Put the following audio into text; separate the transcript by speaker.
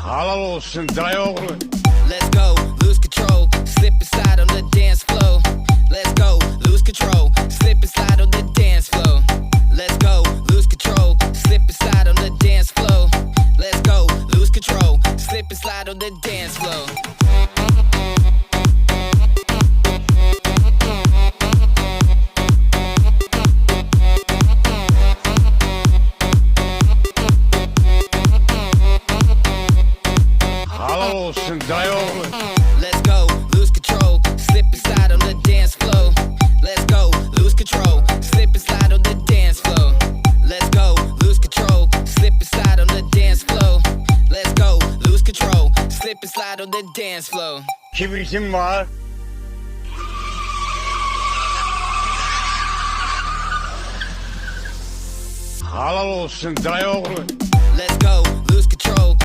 Speaker 1: Halal olsun dayı oğlu.
Speaker 2: Let's go, lose control, slip and slide on the dance floor. Let's go, lose control, slip and slide on the dance floor. Let's go, lose control, slip and slide on the dance floor. Let's go, lose control, slip and slide on the dance floor.
Speaker 1: Halal olsun dayı oğlu.
Speaker 2: Let's go, lose control, slip and slide on the dance floor. Let's go, lose control, slip and slide on the dance floor. Let's go, lose control, slip and slide on the dance floor. Let's go, lose control, slip and slide on the dance floor.
Speaker 1: Kibritim var. Halal olsun dayı oğlu.
Speaker 2: Let's go, lose control,